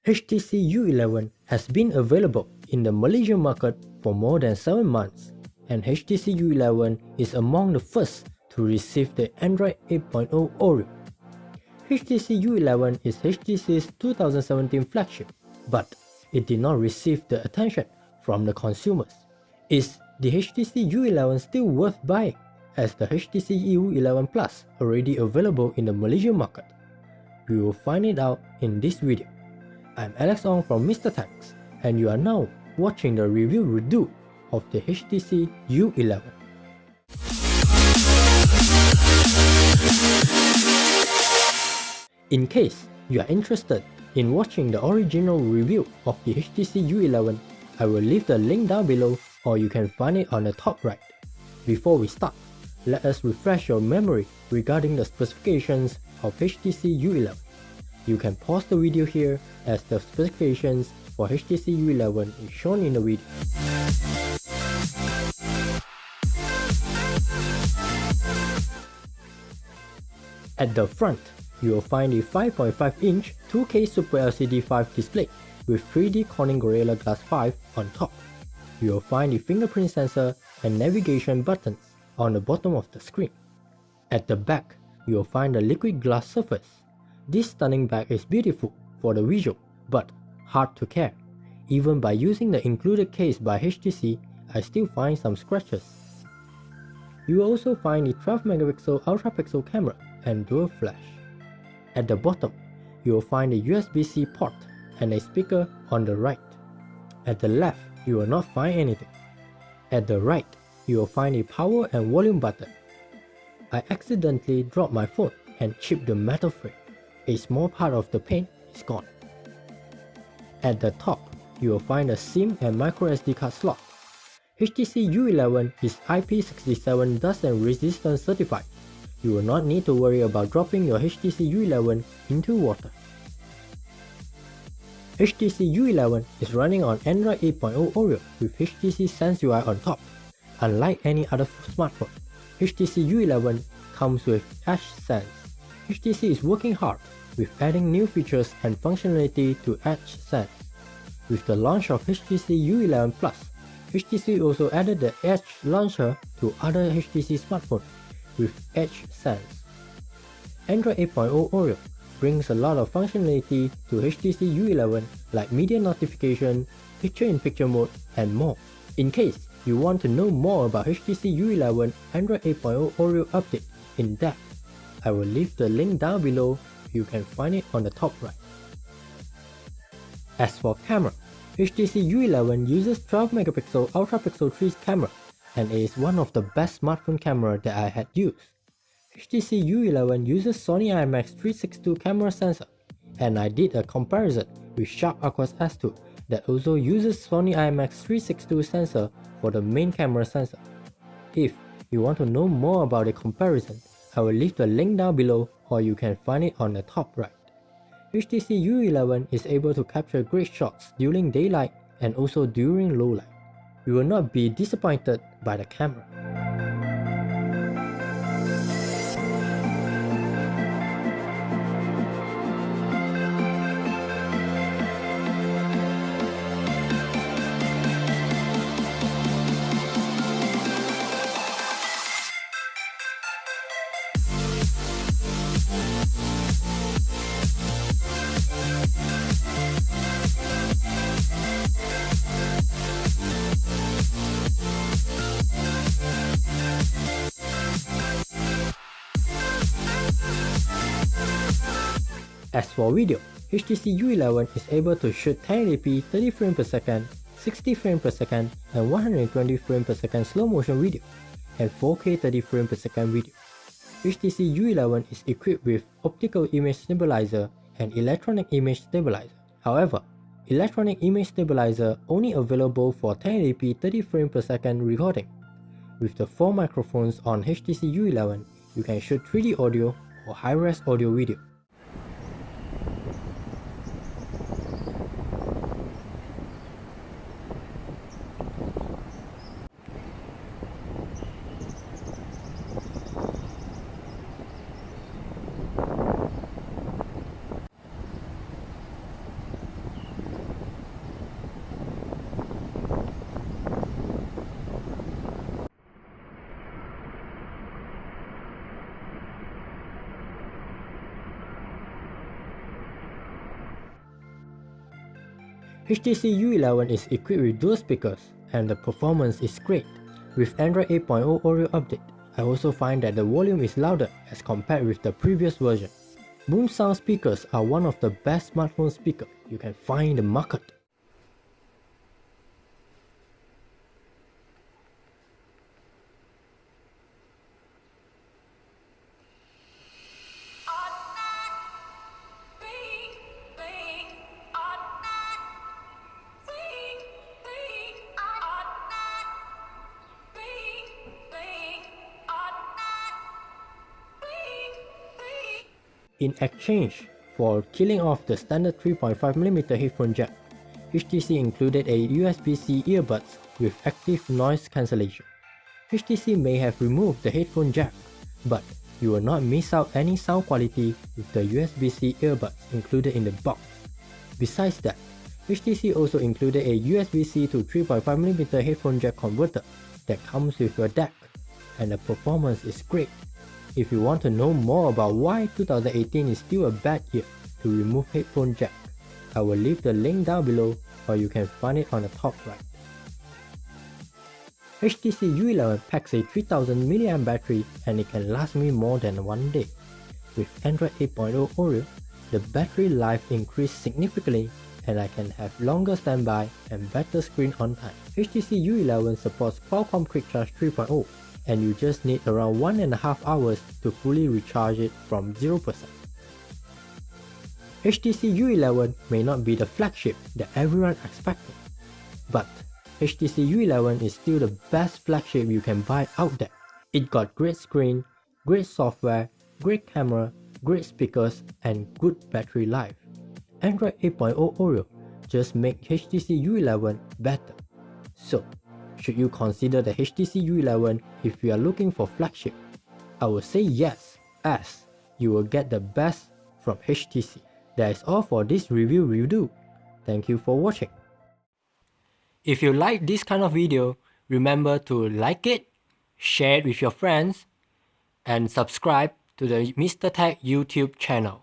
HTC U11 has been available in the Malaysian market for more than 7 months, and HTC U11 is among the first to receive the Android 8.0 Oreo. HTC U11 is HTC's 2017 flagship, but it did not receive the attention from the consumers. Is the HTC U11 still worth buying, as the HTC U11 Plus already available in the Malaysian market? We will find it out in this video. I'm Alex Ong from Mr. Techs, and you are now watching the review redo of the HTC U11. In case you are interested in watching the original review of the HTC U11, I will leave the link down below, or you can find it on the top right. Before we start, let us refresh your memory regarding the specifications of HTC U11. You can pause the video here, as the specifications for HTC U11 is shown in the video. At the front, you will find a 5.5-inch 2K Super LCD 5 display with 3D Corning Gorilla Glass 5 on top. You will find the fingerprint sensor and navigation buttons on the bottom of the screen. At the back, you will find the liquid glass surface. This stunning back is beautiful for the visual, but hard to carry. Even by using the included case by HTC, I still find some scratches. You will also find the 12MP ultra pixel camera and dual flash. At the bottom, you will find a USB-C port and a speaker on the right. At the left, you will not find anything. At the right, you will find a power and volume button. I accidentally dropped my phone and chipped the metal frame. A small part of the paint is gone. At the top, you will find a SIM and microSD card slot. HTC U11 is IP67 dust and resistance certified. You will not need to worry about dropping your HTC U11 into water. HTC U11 is running on Android 8.0 Oreo with HTC Sense UI on top. Unlike any other smartphone, HTC U11 comes with Edge Sense. HTC is working hard with adding new features and functionality to Edge Sense. With the launch of HTC U11 Plus, HTC also added the Edge launcher to other HTC smartphones with Edge Sense. Android 8.0 Oreo brings a lot of functionality to HTC U11 like media notification, picture-in-picture mode, and more. In case you want to know more about HTC U11 Android 8.0 Oreo update in depth, I will leave the link down below. You can find it on the top right. As for camera, HTC U11 uses 12MP ultra pixel 3 camera, and it is one of the best smartphone camera that I had used. HTC U11 uses Sony IMX362 camera sensor, and I did a comparison with Sharp Aquos S2 that also uses Sony IMX362 sensor for the main camera sensor. If you want to know more about the comparison, I will leave the link down below, or you can find it on the top right. HTC U11 is able to capture great shots during daylight and also during low light. You will not be disappointed by the camera. As for video, HTC U11 is able to shoot 1080p 30 frames per second, 60 frames per second, and 120 frames per second slow motion video, and 4K 30 frames per second video. HTC U11 is equipped with optical image stabilizer and electronic image stabilizer. However, electronic image stabilizer only available for 1080p 30 frames per second recording. With the 4 microphones on HTC U11, you can shoot 3D audio or high-res audio video. HTC U11 is equipped with dual speakers and the performance is great. With Android 8.0 Oreo update, I also find that the volume is louder as compared with the previous version. Boom sound speakers are one of the best smartphone speakers you can find in the market. In exchange for killing off the standard 3.5mm headphone jack, HTC included a USB-C earbuds with active noise cancellation. HTC may have removed the headphone jack, but you will not miss out any sound quality with the USB-C earbuds included in the box. Besides that, HTC also included a USB-C to 3.5mm headphone jack converter that comes with a DAC, and the performance is great. If you want to know more about why 2018 is still a bad year to remove headphone jack, I will leave the link down below or you can find it on the top right. HTC U11 packs a 3000 mAh battery and it can last me more than one day. With Android 8.0 Oreo, the battery life increased significantly and I can have longer standby and better screen on time. HTC U11 supports Qualcomm Quick Charge 3.0 and you just need around 1.5 hours to fully recharge it from 0%. HTC U11 may not be the flagship that everyone expected, but HTC U11 is still the best flagship you can buy out there. It got great screen, great software, great camera, great speakers, and good battery life. Android 8.0 Oreo just make HTC U11 better. So, should you consider the HTC U11 if you are looking for flagship? I will say yes, as you will get the best from HTC. That is all for this review. Thank you for watching. If you like this kind of video, remember to like it, share it with your friends, and subscribe to the Mr. Tech YouTube channel.